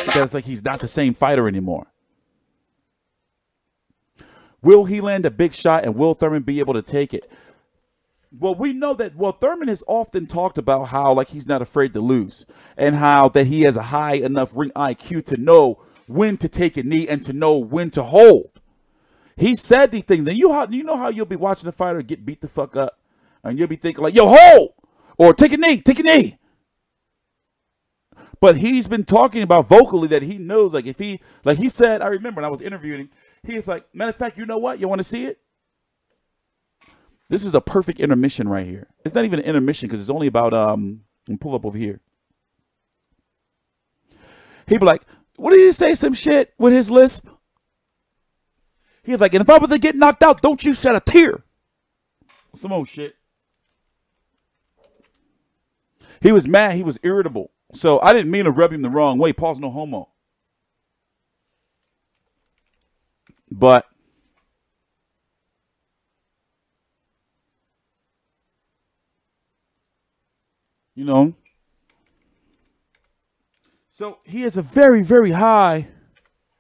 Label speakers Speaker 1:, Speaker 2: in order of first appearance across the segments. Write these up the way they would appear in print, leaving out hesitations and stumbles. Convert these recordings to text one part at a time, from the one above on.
Speaker 1: Because like he's not the same fighter anymore. Will he land a big shot and will Thurman be able to take it? Well, we know that, well, Thurman has often talked about how, like, he's not afraid to lose and how that he has a high enough ring IQ to know when to take a knee and to know when to hold. He said these things. Then you know how you'll be watching a fighter get beat the fuck up and you'll be thinking like, yo, hold, or take a knee, take a knee. But he's been talking about vocally that he knows, like, if he, like he said, I remember when I was interviewing him, he's like, matter of fact, you know what? You want to see it? This is a perfect intermission right here. It's not even an intermission because it's only about, let me pull up over here. He'd be like, what did he say? Some shit with his lisp? He's like, and if I was to get knocked out, don't you shed a tear. Some old shit. He was mad. He was irritable. So I didn't mean to rub him the wrong way. Paul's no homo. But you know, so he has a very, very high,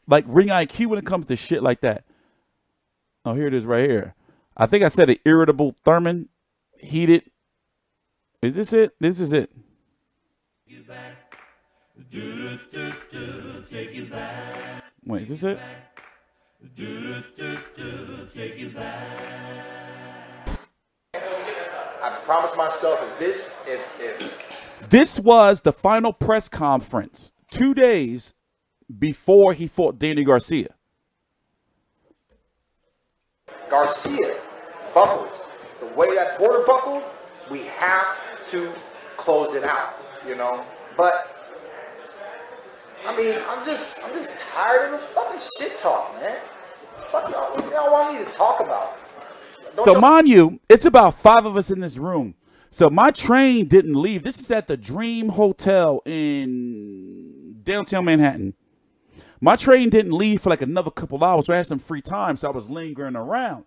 Speaker 1: like, ring IQ when it comes to shit like that. Oh, here it is right here. I think I said it. Irritable Thurman, heated. Is this it? This is it. You back. Take you back. Wait, is this it? Take you back.
Speaker 2: I promised myself if
Speaker 1: this was the final press conference 2 days before he fought Danny Garcia.
Speaker 2: Garcia buckles the way that Porter buckled, we have to close it out, you know. But I mean, I'm just tired of the fucking shit talk, man. Fuck y'all, what y'all want me to talk about?
Speaker 1: So mind you, it's about 5 of us in this room. So my train didn't leave. This is at the Dream Hotel in downtown Manhattan. My train didn't leave for like another couple hours. So I had some free time, so I was lingering around.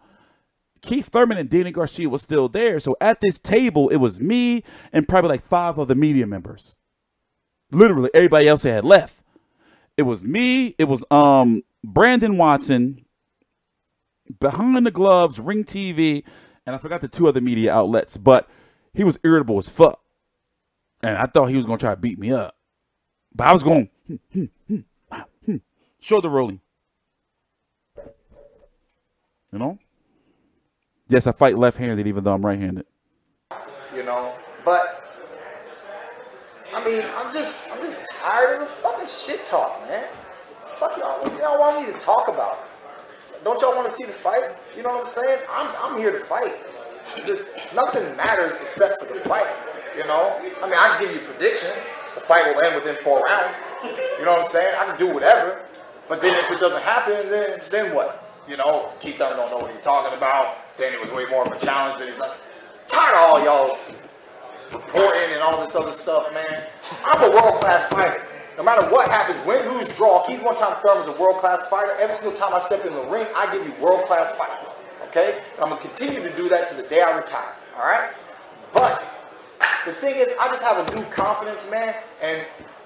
Speaker 1: Keith Thurman and Danny Garcia was still there. So at this table, it was me and probably like 5 other media members. Literally, everybody else had left. It was me. It was Brandon Watson, Behind the Gloves, Ring TV, and I forgot the 2 other media outlets. But he was irritable as fuck. And I thought he was going to try to beat me up. But I was going, shoulder rolling. You know? Yes, I fight left-handed even though I'm right-handed.
Speaker 2: You know, but I mean, I'm just tired of the fucking shit talk, man. Fuck y'all, what y'all want me to talk about? Don't y'all want to see the fight? You know what I'm saying? I'm here to fight. Nothing matters except for the fight. You know? I mean, I can give you a prediction. The fight will end within 4 rounds. You know what I'm saying? I can do whatever. But then if it doesn't happen, then what? You know, Keith Thurman don't know what he's talking about. Then it was way more of a challenge than he's like. Tired of all y'all reporting and all this other stuff, man. I'm a world-class fighter. No matter what happens, win, lose, draw, Keith Thurman's a world-class fighter. Every single time I step in the ring, I give you world-class fights. Okay? And I'm going to continue to do that to the day I retire. All right? But the thing is, I just have a new confidence, man. And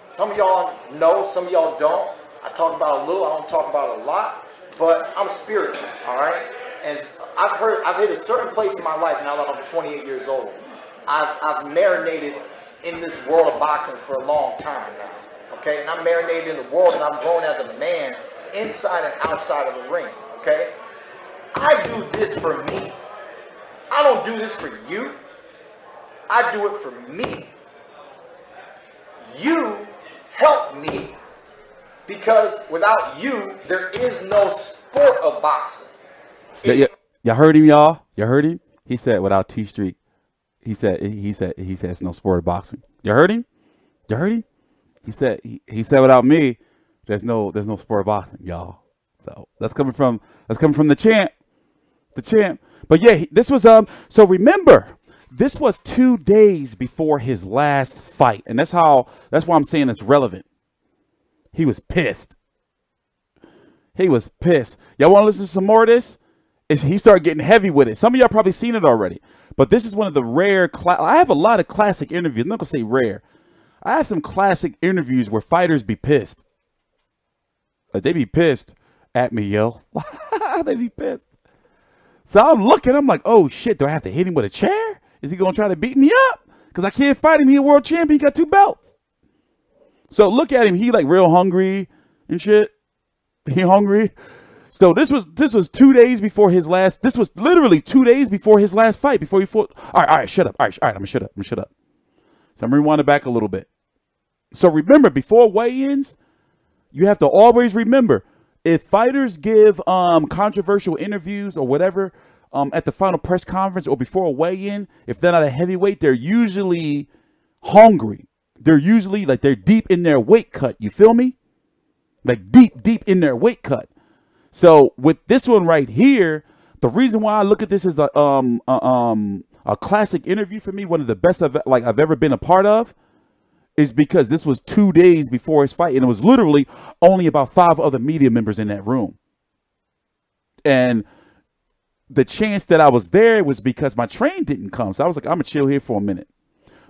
Speaker 2: some of y'all know, some of y'all don't. I talk about it a little, I don't talk about it a lot. But I'm spiritual, all right? And I've hit a certain place in my life now that I'm 28 years old. I've marinated in this world of boxing for a long time now, okay? And I'm marinated in the world, and I'm grown as a man inside and outside of the ring, okay? I do this for me. I don't do this for you. I do it for me. You help me. Because without you, there is no sport of boxing.
Speaker 1: Y'all heard him, y'all? Y'all heard him? He said without Tstreet. He said it's no sport of boxing. You heard him? You heard him? He said without me, there's no sport of boxing, y'all. So that's coming from the champ. The champ. But yeah, this was so remember, this was 2 days before his last fight. And that's why I'm saying it's relevant. He was pissed. He was pissed. Y'all want to listen to some more of this? he started getting heavy with it. Some of y'all probably seen it already, but this is one of the rare. I have a lot of classic interviews. I'm not gonna say rare. I have some classic interviews where fighters be pissed. Like they be pissed at me, yo. They be pissed. So I'm looking. I'm like, oh shit. Do I have to hit him with a chair? Is he gonna try to beat me up? Because I can't fight him. He a world champion. He got 2 belts. So look at him. He like real hungry and shit. He hungry. So this was 2 days before his last. This was literally 2 days before his last fight. Before he fought. All right, shut up. All right, I'm gonna shut up. So I'm rewinding back a little bit. So remember, before weigh-ins, you have to always remember if fighters give controversial interviews or whatever at the final press conference or before a weigh-in, if they're not a heavyweight, they're usually hungry. They're usually like they're deep in their weight cut. You feel me? Like deep in their weight cut. So with this one right here, the reason why I look at this as a classic interview for me, one of the best I've ever been a part of, is because this was 2 days before his fight, and it was literally only about 5 other media members in that room. And the chance that I was there was because my train didn't come. So I was like, I'm gonna chill here for a minute.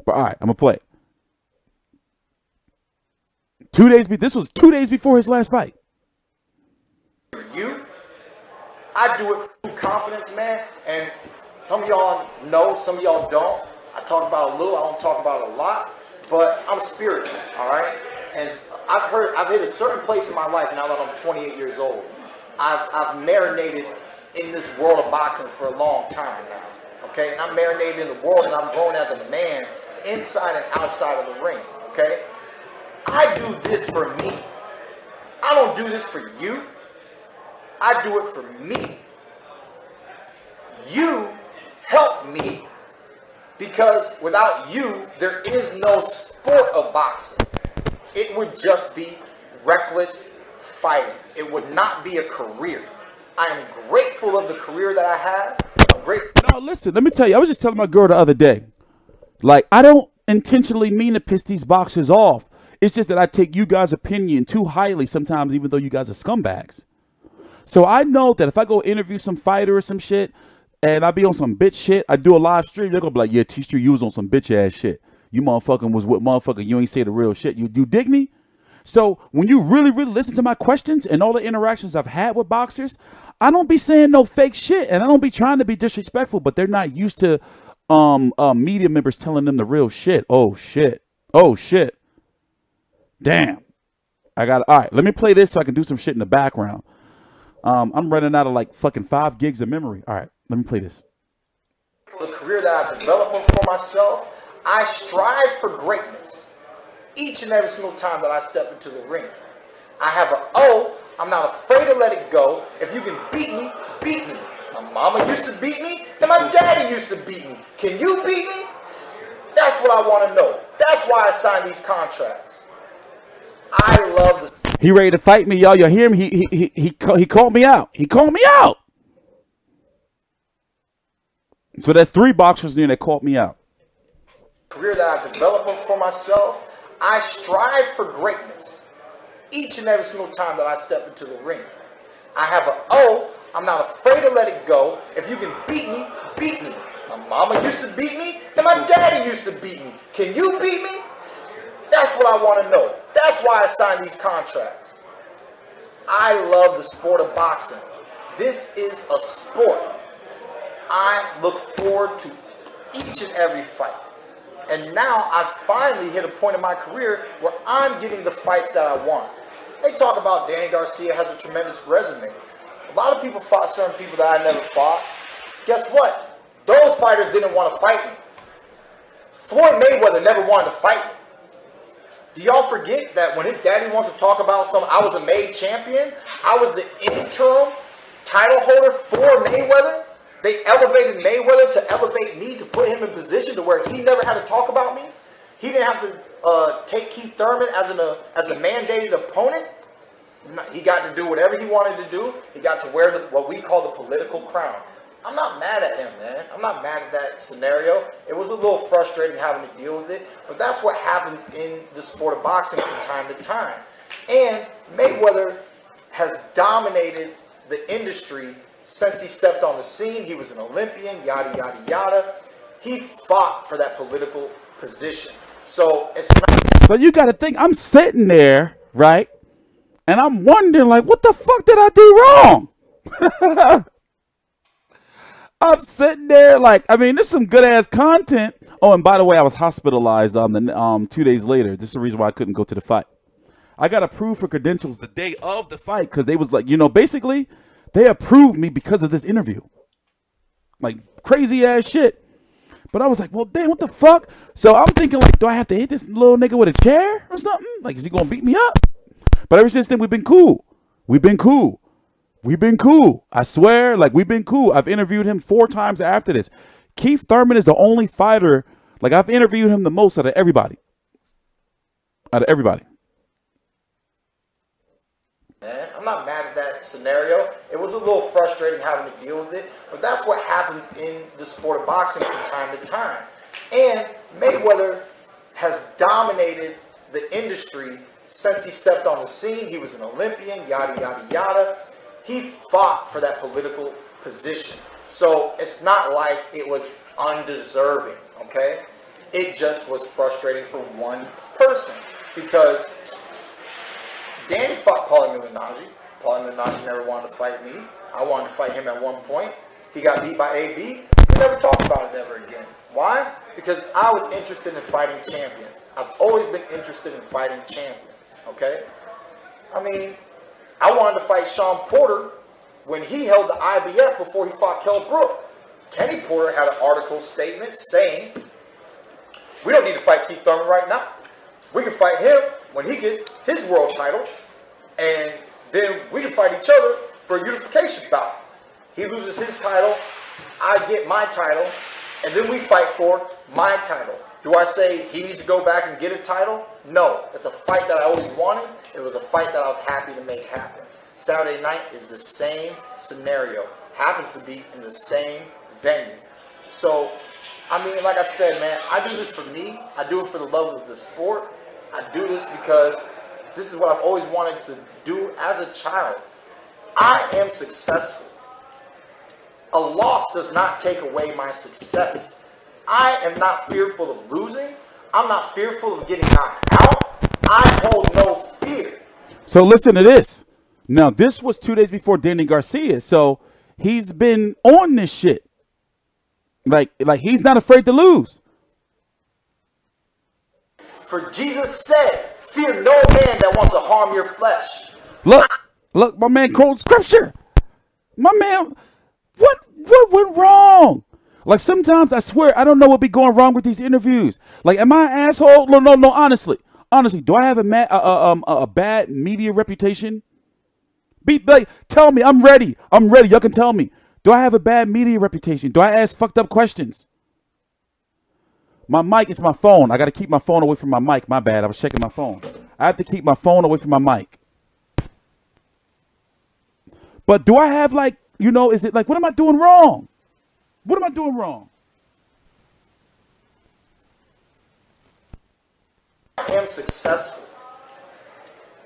Speaker 1: But all right, I'm gonna play. 2 days. This was 2 days before his last fight.
Speaker 2: I do it through confidence, man. And some of y'all know, some of y'all don't. I talk about it a little. I don't talk about it a lot. But I'm spiritual, all right? And I've hit a certain place in my life now that I'm 28 years old. I've marinated in this world of boxing for a long time now, okay? And I'm marinated in the world, and I'm grown as a man inside and outside of the ring, okay? I do this for me. I don't do this for you. I do it for me. You help me, because without you, there is no sport of boxing. It would just be reckless fighting. It would not be a career. I am grateful of the career that I have. I'm grateful.
Speaker 1: No, listen, let me tell you. I was just telling my girl the other day, like, I don't intentionally mean to piss these boxers off. It's just that I take you guys' opinion too highly sometimes, even though you guys are scumbags. So I know that if I go interview some fighter or some shit, and I be on some bitch shit, I do a live stream, they're gonna be like, yeah, Tstreet, you was on some bitch ass shit. You motherfucking was with motherfucker, you ain't say the real shit. You dig me? So when you really listen to my questions and all the interactions I've had with boxers, I don't be saying no fake shit, and I don't be trying to be disrespectful, but they're not used to media members telling them the real shit. Oh shit. Oh shit. Damn. All right, let me play this so I can do some shit in the background. I'm running out of like fucking 5 gigs of memory. All right, let me play this.
Speaker 2: The career that I've developed for myself, I strive for greatness each and every single time that I step into the ring. I have an O. I'm not afraid to let it go. If you can beat me, beat me. My mama used to beat me, and my daddy used to beat me. Can you beat me? That's what I want to know. That's why I signed these contracts. I love the...
Speaker 1: He ready to fight me, y'all. Y'all hear him? He called me out. He called me out. So that's 3 boxers there that called me out.
Speaker 2: Career that I've developed for myself, I strive for greatness each and every single time that I step into the ring. I have an O. I'm not afraid to let it go. If you can beat me, beat me. My mama used to beat me, and my daddy used to beat me. Can you beat me? That's what I want to know. That's why I signed these contracts. I love the sport of boxing. This is a sport. I look forward to each and every fight. And now I finally hit a point in my career where I'm getting the fights that I want. They talk about Danny Garcia has a tremendous resume. A lot of people fought certain people that I never fought. Guess what? Those fighters didn't want to fight me. Floyd Mayweather never wanted to fight me. Do y'all forget that when his daddy wants to talk about I was a made champion, I was the interim title holder for Mayweather? They elevated Mayweather to elevate me, to put him in position to where he never had to talk about me. He didn't have to take Keith Thurman as a mandated opponent. He got to do whatever he wanted to do. He got to wear what we call the political crown. I'm not mad at him, man. I'm not mad at that scenario. It was a little frustrating having to deal with it, but that's what happens in the sport of boxing from time to time. And Mayweather has dominated the industry since he stepped on the scene. He was an Olympian, yada, yada, yada. He fought for that political position. So it's not.
Speaker 1: So you got to think, I'm sitting there, right? And I'm wondering, like, what the fuck did I do wrong? I'm sitting there like, I mean, there's some good ass content. Oh, and by the way, I was hospitalized on the 2 days later. This is the reason why I couldn't go to the fight. I got approved for credentials the day of the fight because they was like, you know, basically they approved me because of this interview. Like crazy ass shit. But I was like, well, damn, what the fuck? So I'm thinking like, do I have to hit this little nigga with a chair or something? Like, is he going to beat me up? But ever since then, we've been cool. We've been cool. We've been cool. I swear, like, we've been cool. I've interviewed him 4 times after this. Keith Thurman is the only fighter, like, I've interviewed him the most out of everybody. Out of everybody.
Speaker 2: Man, I'm not mad at that scenario. It was a little frustrating having to deal with it, but that's what happens in the sport of boxing from time to time. And Mayweather has dominated the industry since he stepped on the scene. He was an Olympian, yada, yada, yada. He fought for that political position. So it's not like it was undeserving, okay? It just was frustrating for one person because Danny fought Paulie Malignaggi. Paulie Malignaggi never wanted to fight me. I wanted to fight him at one point. He got beat by AB. We never talked about it ever again. Why? Because I was interested in fighting champions. I've always been interested in fighting champions, okay? I mean, I wanted to fight Sean Porter when he held the IBF before he fought Kell Brook. Kenny Porter had an article statement saying, we don't need to fight Keith Thurman right now. We can fight him when he gets his world title, and then we can fight each other for a unification bout. He loses his title, I get my title, and then we fight for my title. Do I say he needs to go back and get a title? No. It's a fight that I always wanted. It was a fight that I was happy to make happen. Saturday night is the same scenario. Happens to be in the same venue. So, I mean, like I said, man, I do this for me. I do it for the love of the sport. I do this because this is what I've always wanted to do as a child. I am successful. A loss does not take away my success. I am not fearful of losing. I'm not fearful of getting knocked out. I hold no fear.
Speaker 1: So listen to this. Now, this was 2 days before Danny Garcia, so he's been on this shit. Like he's not afraid to lose.
Speaker 2: For Jesus said, fear no man that wants to harm your flesh.
Speaker 1: Look, my man quoted scripture. My man, what went wrong? Like sometimes I swear I don't know what be going wrong with these interviews. Like, am I an asshole? No. Honestly, do I have a bad media reputation? Be like, tell me, I'm ready. Y'all can tell me. Do I have a bad media reputation? Do I ask fucked up questions? My mic is my phone. I got to keep my phone away from my mic. My bad. I was checking my phone. I have to keep my phone away from my mic. But do I have like, you know, is it like, what am I doing wrong? What am I doing wrong?
Speaker 2: I am successful.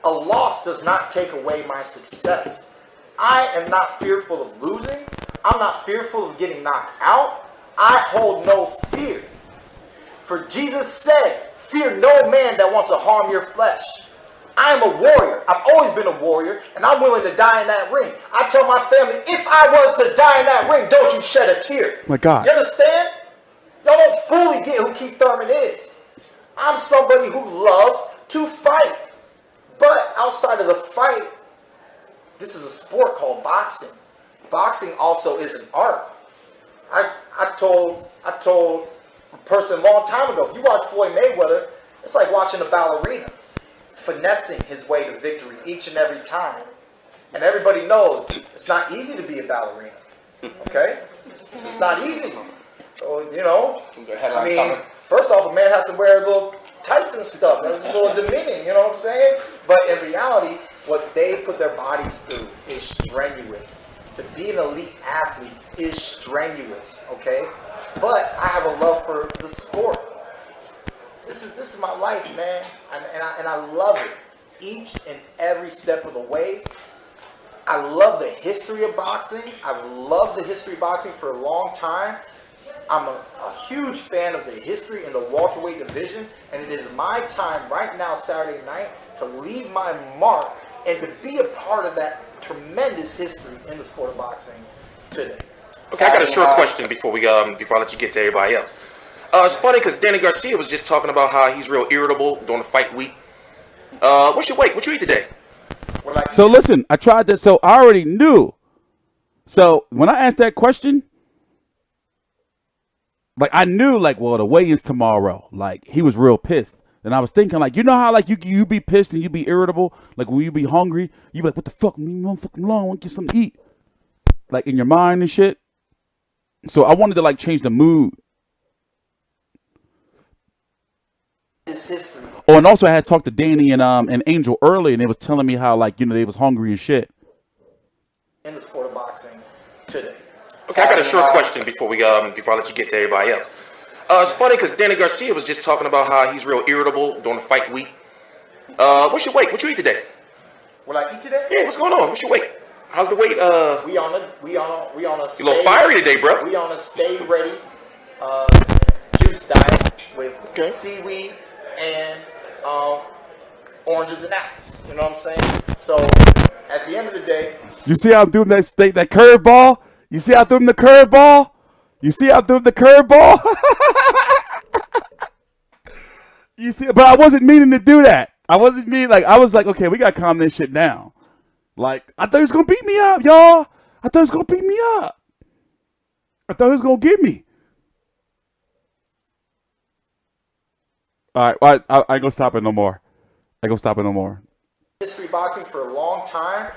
Speaker 2: A loss does not take away my success. I am not fearful of losing. I'm not fearful of getting knocked out. I hold no fear. For Jesus said, fear no man that wants to harm your flesh. I am a warrior. I've always been a warrior, and I'm willing to die in that ring. I tell my family, if I was to die in that ring, don't you shed a tear.
Speaker 1: My God.
Speaker 2: You understand? Y'all don't fully get who Keith Thurman is. I'm somebody who loves to fight. But outside of the fight, this is a sport called boxing. Boxing also is an art. I told a person a long time ago, if you watch Floyd Mayweather, it's like watching a ballerina. It's finessing his way to victory each and every time. And everybody knows it's not easy to be a ballerina. Okay? It's not easy. So, you know, I mean, first off, a man has to wear little tights and stuff. That's a little demeaning, you know what I'm saying? But in reality, what they put their bodies through is strenuous. To be an elite athlete is strenuous, okay? But I have a love for the sport. This is my life, man, and I love it. Each and every step of the way, I love the history of boxing. I've loved the history of boxing for a long time. I'm a huge fan of the history in the welterweight division, and it is my time right now, Saturday night, to leave my mark and to be a part of that tremendous history in the sport of boxing today.
Speaker 3: Okay, I got a short question before I let you get to everybody else. It's funny because Danny Garcia was just talking about how he's real irritable during the fight week. What's your weight? What you eat today?
Speaker 1: So listen, I tried this, so I already knew. So when I asked that question, like I knew, like, well, the weigh-in's tomorrow. Like he was real pissed, and I was thinking, like, you know how like you be pissed and you be irritable, like when you be hungry, you be like, what the fuck, me motherfucking long, I want to get something to eat, like in your mind and shit. So I wanted to like change the mood.
Speaker 2: History.
Speaker 1: Oh, and also I had talked to Danny and Angel early, and they was telling me how, like, you know, they was hungry and shit.
Speaker 2: In the sport of boxing today.
Speaker 3: Okay, I got a short question before I let you get to everybody else. It's funny because Danny Garcia was just talking about how he's real irritable during the fight week. What's your weight? What you eat today?
Speaker 2: What I eat today?
Speaker 3: Yeah, what's going on? What's your weight? How's the weight?
Speaker 2: We on a
Speaker 3: You a little fiery today, bro.
Speaker 2: We on a stay ready juice diet with seaweed and oranges and apples. You know what I'm saying? So at the end of the day,
Speaker 1: you see how I'm doing that curveball? You see how I'm doing the curveball? You see how I'm doing the curveball? You see, but I wasn't meaning to do that. I wasn't meaning, like, I was like, okay, we gotta calm this shit down. Like, I thought he was gonna beat me up, y'all. I thought he was gonna beat me up. I thought he was gonna get me. All right, I ain't gonna stop it no more. I ain't gonna stop it no more.
Speaker 2: History boxing for a long time.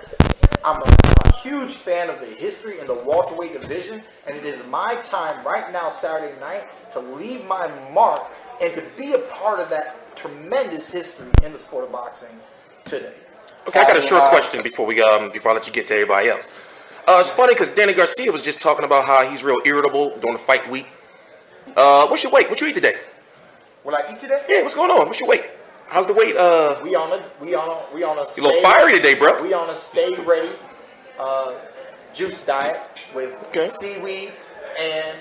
Speaker 2: I'm a huge fan of the history in the welterweight division, and it is my time right now, Saturday night, to leave my mark and to be a part of that tremendous history in the sport of boxing today.
Speaker 3: Okay, I got a short question before I let you get to everybody else. It's funny because Danny Garcia was just talking about how he's real irritable during the fight week. What's your weight? What you eat today?
Speaker 2: What I eat today?
Speaker 3: Yeah, what's going on? What's your weight? How's the weight?
Speaker 2: We on a
Speaker 3: you a little fiery today, bro.
Speaker 2: We on a stay ready juice diet with seaweed and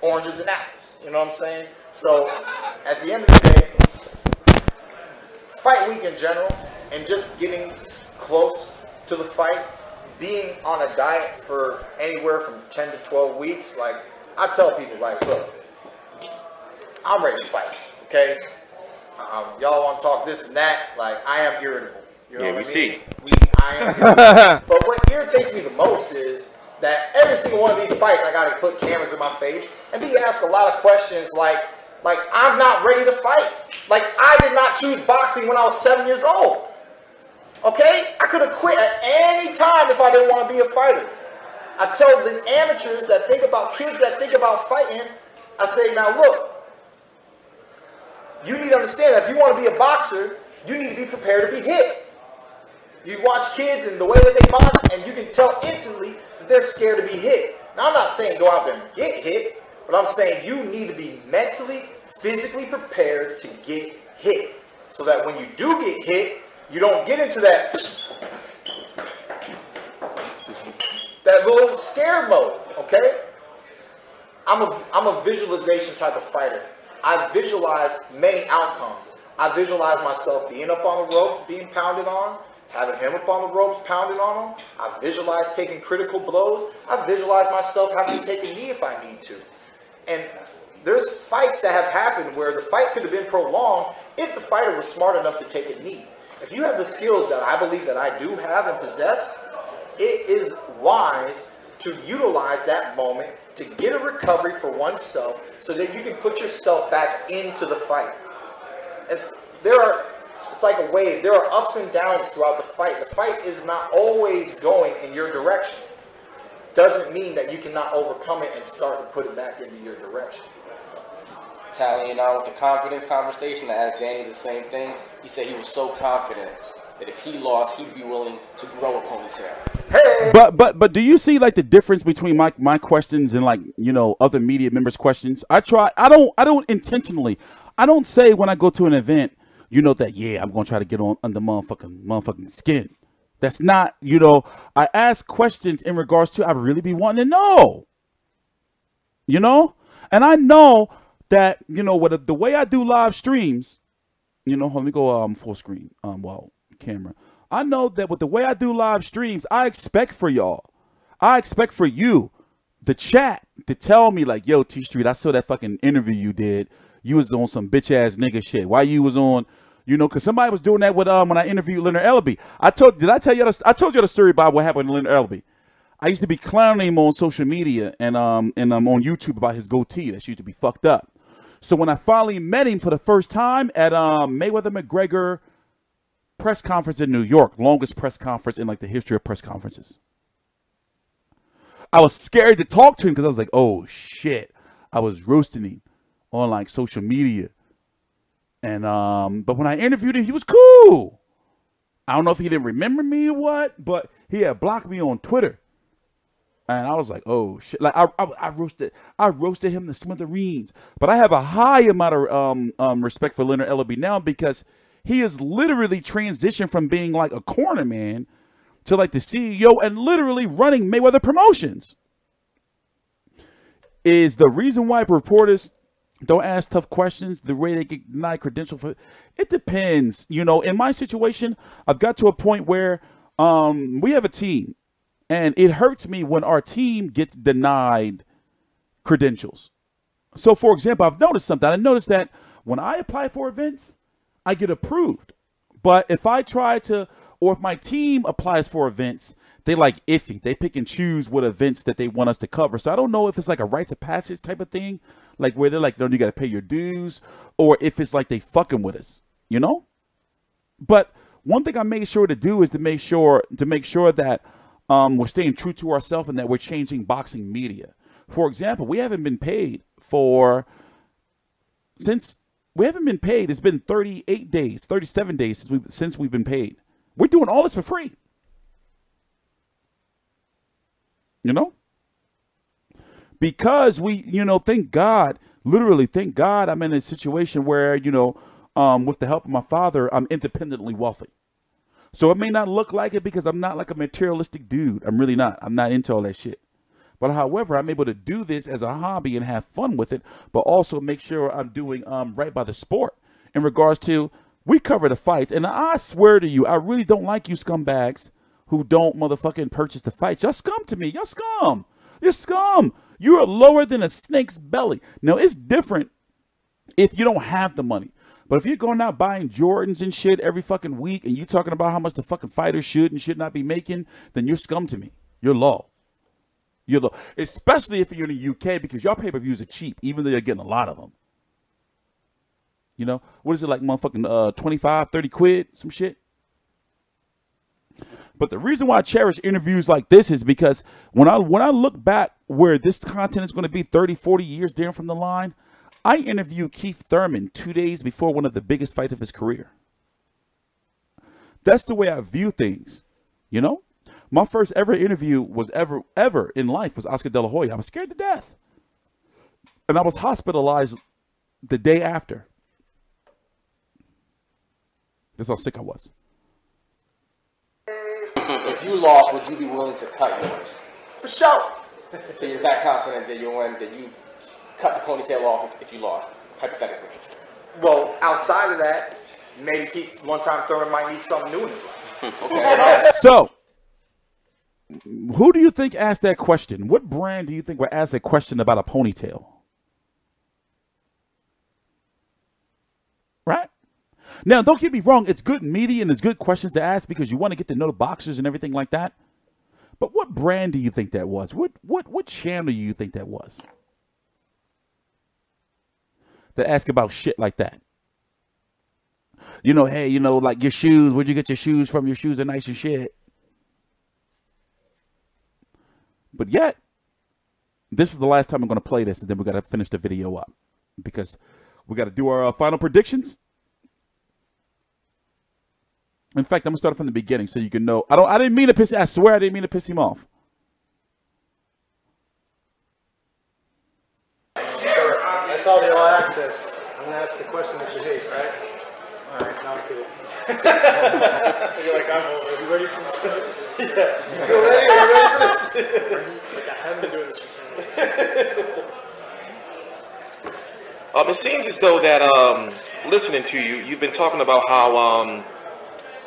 Speaker 2: oranges and apples. You know what I'm saying? So at the end of the day, fight week in general, and just getting close to the fight, being on a diet for anywhere from 10 to 12 weeks, like, I tell people, like, look, I'm ready to fight, okay? Y'all want to talk this and that, like, I am irritable. You know what I mean?
Speaker 3: See.
Speaker 2: I am irritable. But what irritates me the most is that every single one of these fights, I got to put cameras in my face and be asked a lot of questions like I'm not ready to fight. Like, I did not choose boxing when I was 7 years old. Okay? I could have quit at any time if I didn't want to be a fighter. I tell the amateurs that think about, kids that think about fighting, I say, now look, you need to understand that if you want to be a boxer, you need to be prepared to be hit. You watch kids and the way that they box, and you can tell instantly that they're scared to be hit. Now, I'm not saying go out there and get hit, but I'm saying you need to be mentally, physically prepared to get hit. So that when you do get hit, you don't get into that little scare mode, okay? I'm a visualization type of fighter. I visualize many outcomes. I visualize myself being up on the ropes, being pounded on, having him up on the ropes, pounded on him. I visualize taking critical blows. I visualize myself having to take a knee if I need to. And there's fights that have happened where the fight could have been prolonged if the fighter was smart enough to take a knee. If you have the skills that I believe that I do have and possess, it is wise to utilize that moment to get a recovery for oneself so that you can put yourself back into the fight. It's like a wave. There are ups and downs throughout the fight. The fight is not always going in your direction. Doesn't mean that you cannot overcome it and start to put it back into your direction.
Speaker 4: Tallying out with the confidence conversation, I asked Danny the same thing. He said he was so confident that if he lost, he'd be willing to grow a ponytail.
Speaker 2: Hey!
Speaker 1: But do you see like the difference between my questions and, like, you know, other media members' questions? I don't intentionally. I don't say when I go to an event, you know, that, yeah, I'm gonna try to get on under motherfucking skin. That's not, you know, I ask questions in regards to, I really be wanting to know, you know? And I know that, you know, what the way I do live streams, you know, let me go full screen, camera. I know that with the way I do live streams, I expect for y'all, I expect for you, the chat, to tell me like, yo, Tstreet, I saw that fucking interview you did. You was on some bitch ass nigga shit. Why you was on, you know, because somebody was doing that with when I interviewed Leonard Ellaby. I told you the story about what happened to Leonard Ellaby. I used to be clowning him on social media and on YouTube about his goatee that used to be fucked up. So when I finally met him for the first time at Mayweather McGregor press conference in New York, longest press conference in like the history of press conferences, I was scared to talk to him because I was like, oh shit, I was roasting him on like social media. And but when I interviewed him, he was cool. I don't know if he didn't remember me or what, but he had blocked me on Twitter. And I was like, oh shit. Like I roasted him to smithereens. But I have a high amount of respect for Leonard Ellaby now, because he has literally transitioned from being like a corner man to like the CEO and literally running Mayweather Promotions. Is the reason why reporters don't ask tough questions the way they get denied credential for it. Depends. You know, in my situation, I've got to a point where we have a team, and it hurts me when our team gets denied credentials. So for example, I've noticed something. I noticed that when I apply for events, I get approved. But if I try to, or if my team applies for events, they like iffy. They pick and choose what events that they want us to cover. So I don't know if it's like a rites of passage type of thing, like where they're like, no, you got to pay your dues, or if it's like they fucking with us, you know? But one thing I made sure to do is to make sure that we're staying true to ourselves and that we're changing boxing media. For example, we haven't been paid it's been 38 days, 37 days since we've been paid. We're doing all this for free. You know? Because we, you know, thank God, literally, thank God I'm in a situation where, you know, with the help of my father, I'm independently wealthy. So it may not look like it because I'm not like a materialistic dude. I'm really not. I'm not into all that shit. But however, I'm able to do this as a hobby and have fun with it, but also make sure I'm doing right by the sport in regards to, we cover the fights. And I swear to you, I really don't like you scumbags who don't motherfucking purchase the fights. Y'all scum to me. Y'all scum. You're scum. You are lower than a snake's belly. Now, it's different if you don't have the money. But if you're going out buying Jordans and shit every fucking week and you talking about how much the fucking fighters should and should not be making, then you're scum to me. You're low. You're low. Especially if you're in the UK, because y'all pay-per-views are cheap, even though you're getting a lot of them. You know? What is it, like motherfucking 25, 30 quid? Some shit? But the reason why I cherish interviews like this is because when I look back where this content is going to be 30, 40 years down from the line, I interviewed Keith Thurman 2 days before one of the biggest fights of his career. That's the way I view things, you know? My first ever interview was ever in life was Oscar De La Hoya. I was scared to death. And I was hospitalized the day after. That's how sick I was.
Speaker 4: If you lost, would you be willing to cut yours?
Speaker 2: For sure.
Speaker 4: So you're that confident that you'll win, that you cut the ponytail off if you lost, hypothetically?
Speaker 2: Well, outside of that, maybe Keith, one time Thurman might need something new in his life.
Speaker 4: Okay.
Speaker 1: So, who do you think asked that question? What brand do you think would ask a question about a ponytail? Right? Now, don't get me wrong. It's good media and it's good questions to ask because you want to get to know the boxers and everything like that. But what brand do you think that was? What channel do you think that was? That ask about shit like that. You know, hey, you know, like your shoes. Where'd you get your shoes from? Your shoes are nice and shit. But yet, this is the last time I'm going to play this, and then we got to finish the video up because we got to do our final predictions. In fact, I'm gonna start from the beginning so you can know. I didn't mean to piss. I swear I didn't mean to piss him off.
Speaker 5: That's all the all access. I'm gonna ask the question that you hate, right? Alright, no, I'm kidding. You're like, I'm over. Are you ready for this fight? Yeah. You ready? Are you ready for this? Like, I haven't been doing this for 10 weeks.
Speaker 3: It seems as though that listening to you, you've been talking about how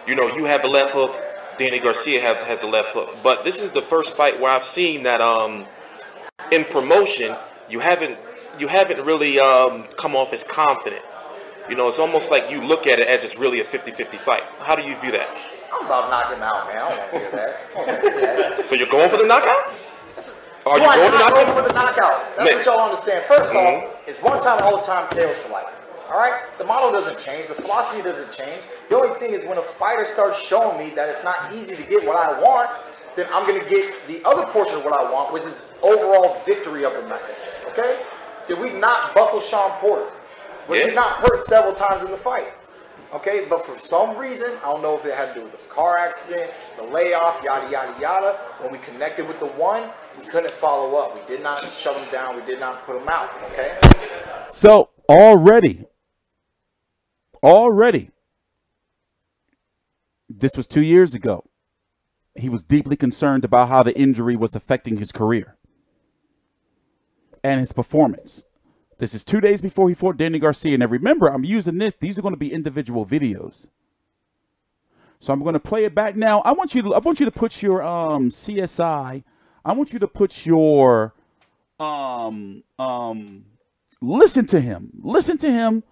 Speaker 3: you know, you have the left hook, Danny Garcia has the left hook, but this is the first fight where I've seen that in promotion you haven't really come off as confident. You know, it's almost like you look at it as it's really a 50-50 fight. How do you view that?
Speaker 2: I'm about to knock him out, man. I don't want to hear that. I don't want to hear that.
Speaker 3: So you're going for the knockout? Are you
Speaker 2: going
Speaker 3: going
Speaker 2: for the knockout? That's what y'all understand. First off, it's one time, all the time, KOs for life. All right? The model doesn't change. The philosophy doesn't change. The only thing is when a fighter starts showing me that it's not easy to get what I want, then I'm going to get the other portion of what I want, which is overall victory of the night. Okay? Did we not buckle Sean Porter? Was he not hurt several times in the fight? Okay, but for some reason, I don't know if it had to do with the car accident, the layoff, yada, yada, yada. When we connected with the one, we couldn't follow up. We did not shut him down. We did not put him out, okay?
Speaker 1: So, already, this was 2 years ago. He was deeply concerned about how the injury was affecting his career and his performance. This is 2 days before he fought Danny Garcia. Now remember, I'm using this. These are going to be individual videos. So I'm going to play it back now. I want you to put your CSI. I want you to put your listen to him. Listen to him.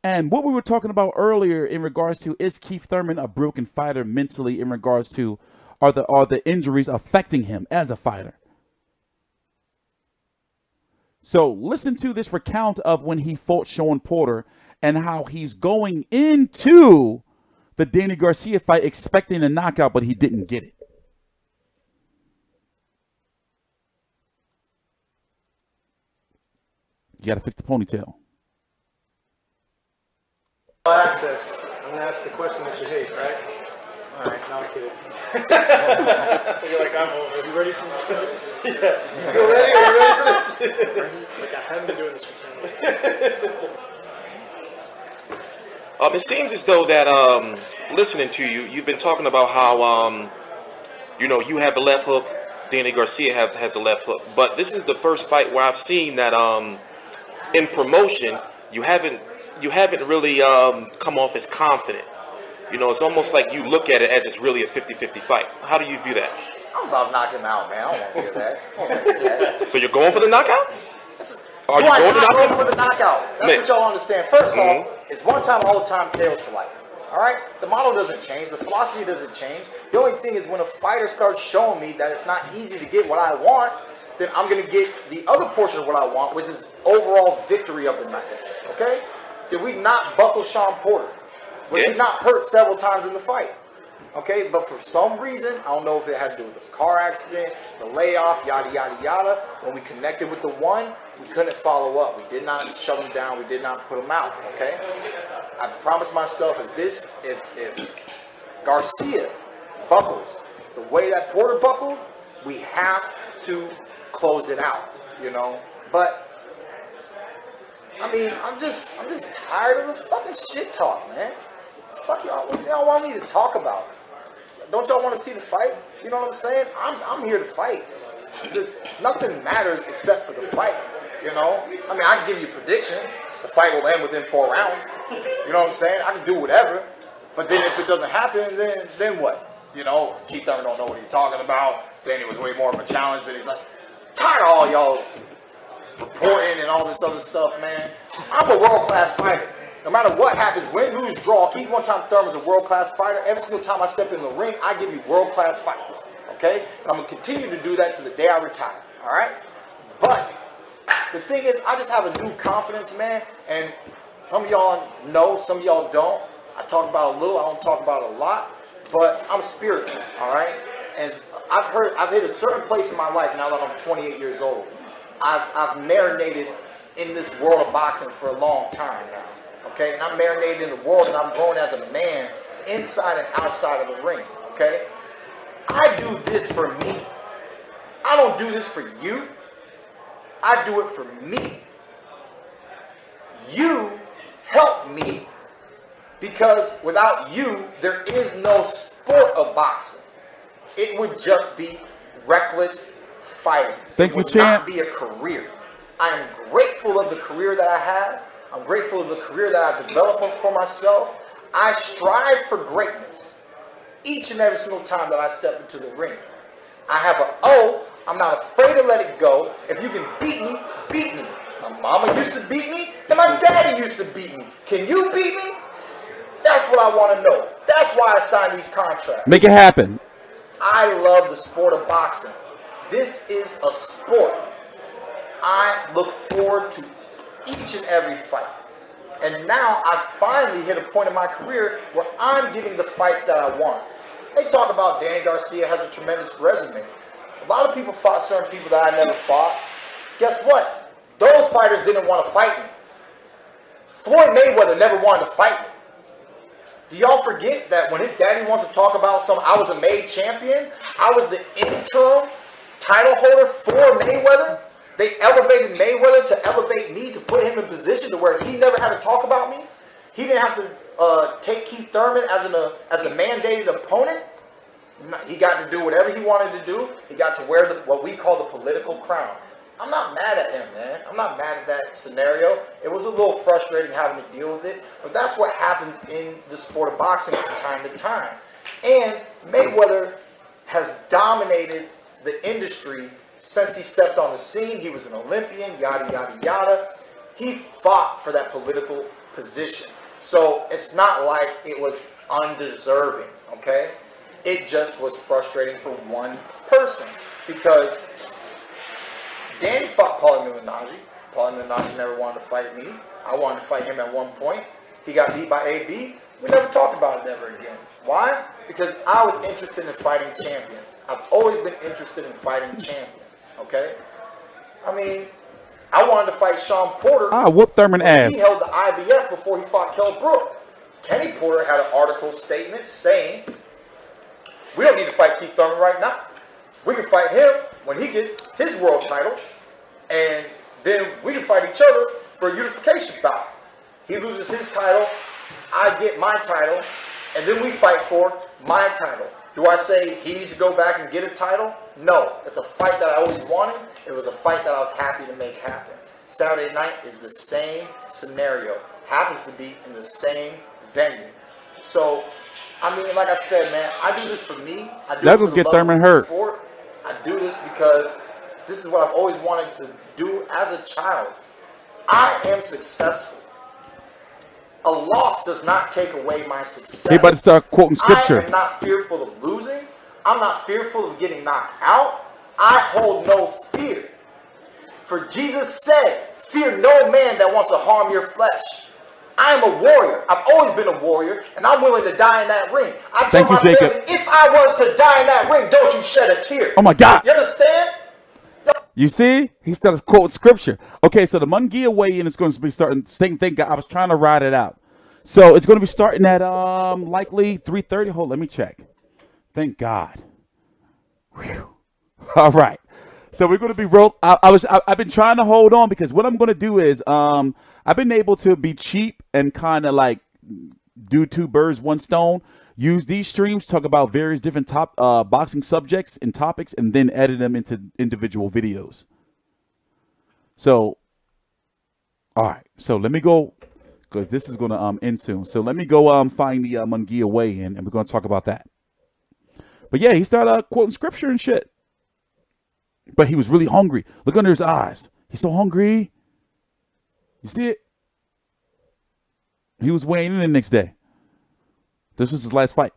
Speaker 1: And what we were talking about earlier in regards to, is Keith Thurman a broken fighter mentally, in regards to are the injuries affecting him as a fighter? So listen to this recount of when he fought Sean Porter and how he's going into the Danny Garcia fight expecting a knockout, but he didn't get it. You got to fix the ponytail.
Speaker 5: Access. I'm going to ask the question that you hate, right? Alright, no, I'm kidding. You're like, I'm over. Are you ready for this fight? Yeah. You ready? Are you ready for this? Like, I haven't been doing this for 10 weeks.
Speaker 3: It seems as though that listening to you, you've been talking about how you know, you have the left hook, Danny Garcia has the left hook, but this is the first fight where I've seen that in promotion you haven't really come off as confident. You know, it's almost like you look at it as it's really a 50-50 fight. How do you view that?
Speaker 2: I'm about to knock him out, man. I don't want to hear that. I don't want to hear that.
Speaker 3: So you're going for the knockout?
Speaker 2: Are you going for the knockout? That's what y'all understand. First off, it's one time, all the time, KOs for life. All right? The model doesn't change. The philosophy doesn't change. The only thing is when a fighter starts showing me that it's not easy to get what I want, then I'm going to get the other portion of what I want, which is overall victory of the night. Okay? Did we not buckle Sean Porter? Was he not hurt several times in the fight? Okay, but for some reason, I don't know if it had to do with the car accident, the layoff, yada, yada, yada. When we connected with the one, we couldn't follow up. We did not shut him down. We did not put him out, okay? I promised myself if Garcia buckles the way that Porter buckled, we have to close it out, you know? But I mean, I'm just tired of the fucking shit talk, man. Fuck y'all. What y'all want me to talk about? Don't y'all want to see the fight? You know what I'm saying? I'm here to fight. Because nothing matters except for the fight. You know? I mean, I can give you a prediction. The fight will end within 4 rounds. You know what I'm saying? I can do whatever. But then if it doesn't happen, then what? You know, Keith Thurman don't know what he's talking about. Danny was way more of a challenge than he's like. Tired of all y'all reporting and all this other stuff, man. I'm a world-class fighter. No matter what happens, win, lose, draw, Keith Thurman's a world-class fighter. Every single time I step in the ring, I give you world-class fights, okay? And I'm going to continue to do that to the day I retire, all right? But the thing is, I just have a new confidence, man, and some of y'all know, some of y'all don't. I talk about it a little, I don't talk about it a lot, but I'm spiritual, all right? And I've hit a certain place in my life now that I'm 28 years old. I've marinated in this world of boxing for a long time now. Okay, and I'm marinated in the world, and I'm growing as a man inside and outside of the ring. Okay, I do this for me. I don't do this for you. I do it for me. You help me Because without you, there is no sport of boxing. It would just be reckless fighting.
Speaker 1: Thank you, champ.
Speaker 2: It would not be a career. I am grateful of the career that I have. I'm grateful of the career that I've developed for myself. I strive for greatness each and every single time that I step into the ring. I have an O. I'm not afraid to let it go. If you can beat me, beat me. My mama used to beat me, and my daddy used to beat me. Can you beat me? That's what I want to know. That's why I signed these contracts.
Speaker 1: Make it happen.
Speaker 2: I love the sport of boxing. This is a sport. I look forward to each and every fight. And now I finally hit a point in my career where I'm getting the fights that I want. They talk about Danny Garcia has a tremendous resume. A lot of people fought certain people that I never fought. Guess what? Those fighters didn't want to fight me. Floyd Mayweather never wanted to fight me. Do y'all forget that when his daddy wants to talk about I was a made champion, I was the interim title holder for Mayweather? They elevated Mayweather to elevate me, to put him in position to where he never had to talk about me. He didn't have to take Keith Thurman as a mandated opponent. He got to do whatever he wanted to do. He got to wear what we call the political crown. I'm not mad at him, man. I'm not mad at that scenario. It was a little frustrating having to deal with it, but that's what happens in the sport of boxing from time to time. And Mayweather has dominated the industry since he stepped on the scene. He was an Olympian, yada, yada, yada. He fought for that political position. So it's not like it was undeserving, okay? It just was frustrating for one person because Danny fought Paulie Malignaggi. Paulie Malignaggi never wanted to fight me. I wanted to fight him at one point. He got beat by AB. We never talked about it ever again. Why? Because I was interested in fighting champions. I've always been interested in fighting champions. Okay? I mean, I wanted to fight Sean Porter.
Speaker 1: Whoop Thurman ass.
Speaker 2: He held the IBF before he fought Kell Brook. Kenny Porter had an article statement saying, we don't need to fight Keith Thurman right now. We can fight him when he gets his world title, and then we can fight each other for a unification bout. He loses his title, I get my title, and then we fight for my title. Do I say he needs to go back and get a title? No. It's a fight that I always wanted. It was a fight that I was happy to make happen. Saturday night is the same scenario. Happens to be in the same venue. So, I mean, like I said, man, I do this for me. I do
Speaker 1: that will get Thurman hurt.
Speaker 2: Sport. I do this because this is what I've always wanted to do as a child. I am successful. A loss does not take away my success.
Speaker 1: He about to start quoting scripture.
Speaker 2: I am not fearful of losing. I'm not fearful of getting knocked out. I hold no fear. For Jesus said, fear no man that wants to harm your flesh. I am a warrior. I've always been a warrior, and I'm willing to die in that ring. I told my family, if I was to die in that ring, don't you shed a tear.
Speaker 1: Oh, my God.
Speaker 2: You understand?
Speaker 1: You see? He started quoting scripture. Okay, so the Mungia weigh-in is going to be starting. Same thing. I was trying to ride it out. So it's going to be starting at likely 3:30. Hold, let me check. Thank God. Whew. All right. So we're going to be I've been trying to hold on because what I'm going to do is I've been able to be cheap and kind of like do two birds, one stone. Use these streams, talk about various different boxing subjects and topics, and then edit them into individual videos. So, all right. So let me go because this is going to end soon. So let me go find the Mungia weigh-in, and we're going to talk about that. But yeah, he started quoting scripture and shit. But he was really hungry. Look under his eyes. He's so hungry. You see it? He was weighing in the next day. This was his last fight.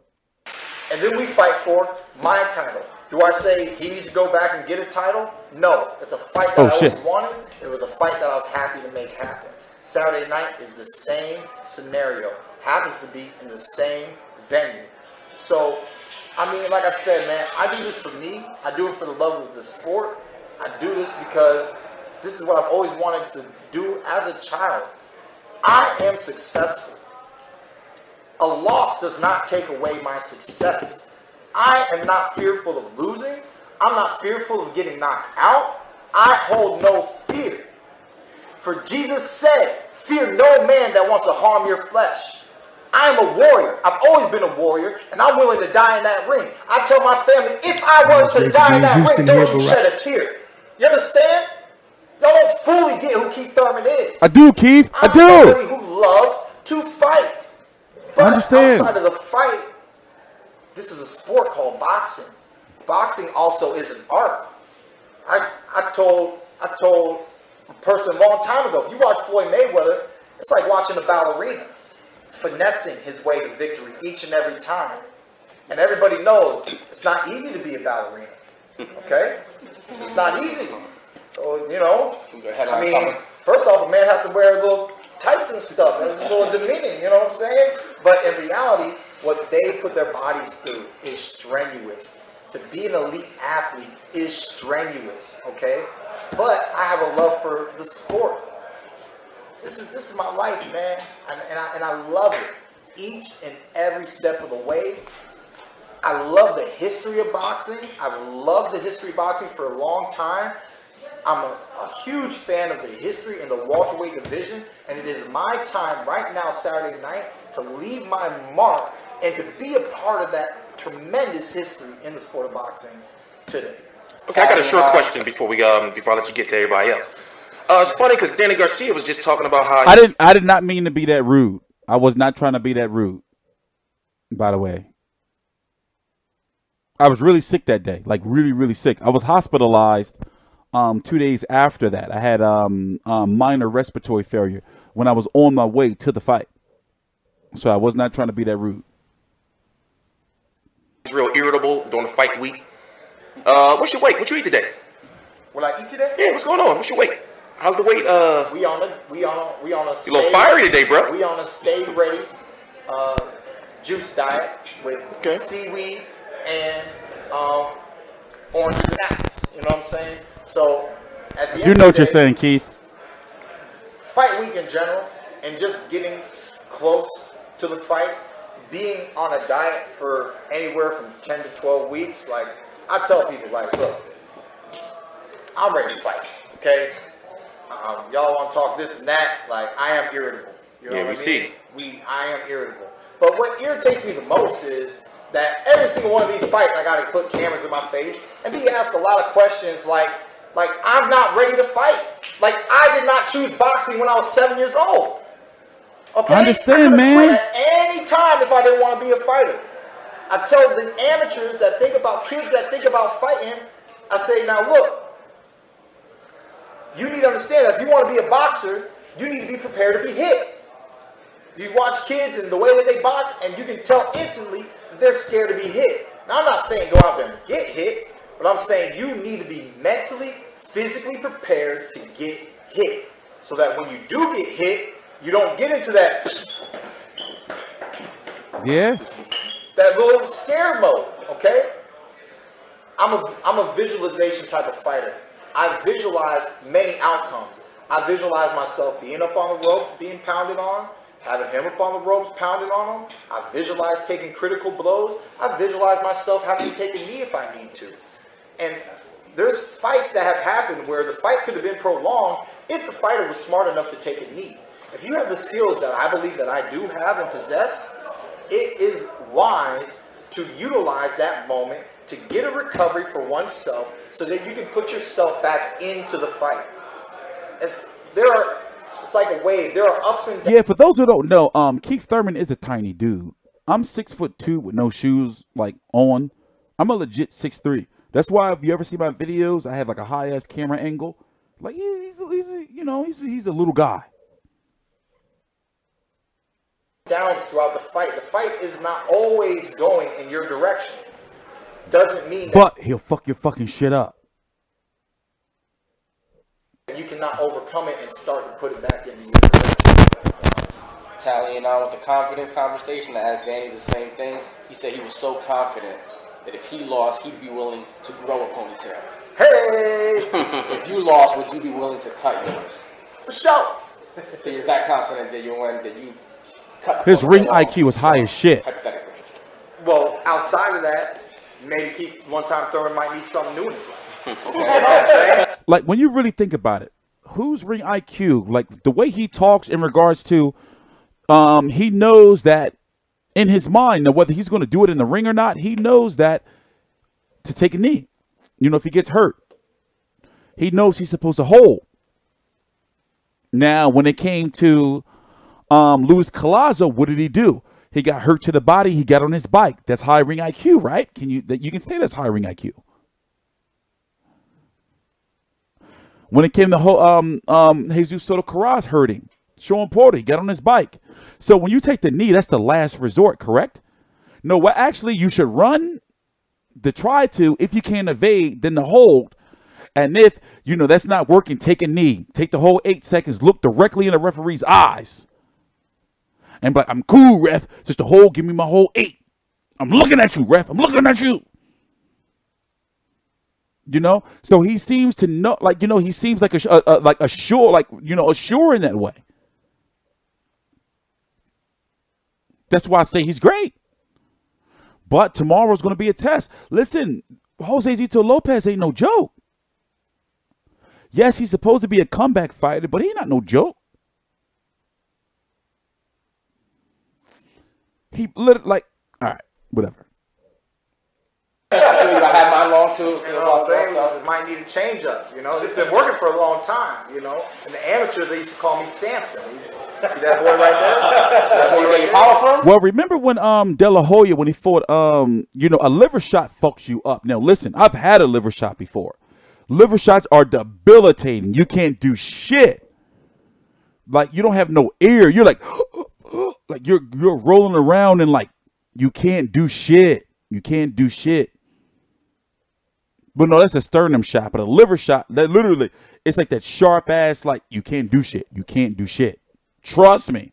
Speaker 2: And then we fight for my title. Do I say he needs to go back and get a title? No. It's a fight that I always wanted. It was a fight that I was happy to make happen. Saturday night is the same scenario. Happens to be in the same venue. So, I mean, like I said, man, I do this for me. I do it for the love of the sport. I do this because this is what I've always wanted to do as a child. I am successful. A loss does not take away my success. I am not fearful of losing. I'm not fearful of getting knocked out. I hold no fear. For Jesus said, fear no man that wants to harm your flesh. I am a warrior. I've always been a warrior, and I'm willing to die in that ring. I tell my family, if I was to die in that ring, don't you shed a tear. You understand? Y'all don't fully get who Keith Thurman is.
Speaker 1: I do, Keith. I do.
Speaker 2: I'm somebody who loves to fight. But
Speaker 1: I understand.
Speaker 2: Outside of the fight, this is a sport called boxing. Boxing also is an art. I told a person a long time ago, if you watch Floyd Mayweather, it's like watching a ballerina. It's finessing his way to victory each and every time. And everybody knows it's not easy to be a ballerina. Okay? It's not easy. So, you know, I mean, first off, a man has to wear little tights and stuff. It's a little demeaning, you know what I'm saying? But in reality, what they put their bodies through is strenuous. To be an elite athlete is strenuous, okay? But I have a love for the sport. This is my life, man, and I love it each and every step of the way. I love the history of boxing. I've loved the history of boxing for a long time. I'm a huge fan of the history in the welterweight division, and it is my time right now, Saturday night, to leave my mark and to be a part of that tremendous history in the sport of boxing today.
Speaker 3: Okay, I got a short question before I let you get to everybody else. It's funny because Danny Garcia was just talking about how
Speaker 1: I did not mean to be that rude. I was not trying to be that rude. By the way, I was really sick that day, like really, really sick. I was hospitalized 2 days after that. I had minor respiratory failure when I was on my way to the fight. So I was not trying to be that rude.
Speaker 3: He's real irritable during the fight week. What's your weight? What you eat today?
Speaker 2: What I eat today?
Speaker 3: Yeah, what's going on? What's your weight? How's the weight?
Speaker 2: We on a stay,
Speaker 3: you a little fiery today, bro.
Speaker 2: We on a stay ready juice diet with seaweed and oranges and apples. You know what I'm saying? So at the end
Speaker 1: You know
Speaker 2: of
Speaker 1: what
Speaker 2: the
Speaker 1: you're
Speaker 2: day,
Speaker 1: saying, Keith.
Speaker 2: Fight week in general, and just getting close to the fight, being on a diet for anywhere from 10 to 12 weeks, like, I tell people, like, look, I'm ready to fight, okay? Y'all want to talk this and that, like, I am irritable. You know what I mean?
Speaker 3: See.
Speaker 2: I am irritable. But what irritates me the most is that every single one of these fights, I got to put cameras in my face and be asked a lot of questions like I'm not ready to fight. Like, I did not choose boxing when I was 7 years old. Okay?
Speaker 1: I understand,
Speaker 2: I
Speaker 1: man.
Speaker 2: quit at any time if I didn't want to be a fighter. I tell the amateurs that think about, kids that think about fighting, I say, now look, you need to understand that if you want to be a boxer, you need to be prepared to be hit. You watch kids and the way that they box, and you can tell instantly that they're scared to be hit. Now, I'm not saying go out there and get hit, but I'm saying you need to be mentally, physically prepared to get hit. So that when you do get hit, you don't get into that little scare mode, okay? I'm a visualization type of fighter. I visualize many outcomes. I visualize myself being up on the ropes, being pounded on, having him up on the ropes, pounded on him. I visualize taking critical blows. I visualize myself having to take a knee if I need to. And there's fights that have happened where the fight could have been prolonged if the fighter was smart enough to take a knee. If you have the skills that I believe that I do have and possess, it is wise to utilize that moment to get a recovery for oneself so that you can put yourself back into the fight. It's like a wave. There are ups and downs.
Speaker 1: Yeah, for those who don't know, Keith Thurman is a tiny dude. I'm 6'2" with no shoes like on. I'm a legit 6'3". That's why if you ever see my videos, I have like a high ass camera angle. Like he's a little guy.
Speaker 2: Downs throughout the fight. The fight is not always going in your direction. Doesn't mean that
Speaker 1: But he'll fuck your fucking shit up.
Speaker 2: you cannot overcome it and start to put it back into your direction.
Speaker 4: Tallying out with the confidence conversation, I asked Danny the same thing. He said he was so confident that if he lost, he'd be willing to grow a ponytail.
Speaker 2: Hey!
Speaker 4: If you lost, would you be willing to cut yours?
Speaker 2: For sure.
Speaker 4: So you're that confident that you cut
Speaker 1: His ring
Speaker 4: off,
Speaker 1: IQ was high as shit.
Speaker 4: hypothetically.
Speaker 2: Well, outside of that, maybe Keith one time Thurman might need something new in his life. You know what I'm saying?
Speaker 1: Like when you really think about it, whose ring IQ? Like the way he talks in regards to, he knows that in his mind. Now, whether he's going to do it in the ring or not, he knows that to take a knee. You know, if he gets hurt, he knows he's supposed to hold. Now, when it came to Luis Collazo, what did he do? He got hurt to the body. He got on his bike. That's high ring IQ, right? You can say that's high ring IQ. When it came to Josesito Lopez hurting, Sean Porter, he got on his bike. So when you take the knee, that's the last resort, correct? No, what actually you should run to try to, if you can't evade, then to hold. And if, you know, that's not working, take a knee. Take the whole 8 seconds, look directly in the referee's eyes. And be like, I'm cool, ref. Just the whole, give me my whole 8. I'm looking at you, ref. I'm looking at you. You know, so he seems to know, like, you know, he seems like a sure in that way. That's why I say he's great. But tomorrow's going to be a test. Listen, Josesito Lopez ain't no joke. Yes, he's supposed to be a comeback fighter, but he not no joke. He literally, like, all right, whatever.
Speaker 4: I feel you. I had mine long too.
Speaker 2: You know what I'm saying? It might need a change up. You know, it's been working for a long time. You know, and the amateurs, they used to call me Samson. See that boy right there?
Speaker 4: That's where you get your power from?
Speaker 1: Well, remember when De La Hoya, when he fought, you know, a liver shot fucks you up. Now, listen, I've had a liver shot before. Liver shots are debilitating. You can't do shit. Like, you don't have no air. You're like, like you're rolling around and like you can't do shit. You can't do shit. But no, that's a sternum shot. But a liver shot, that literally, it's like that sharp ass, like, you can't do shit. You can't do shit. Trust me.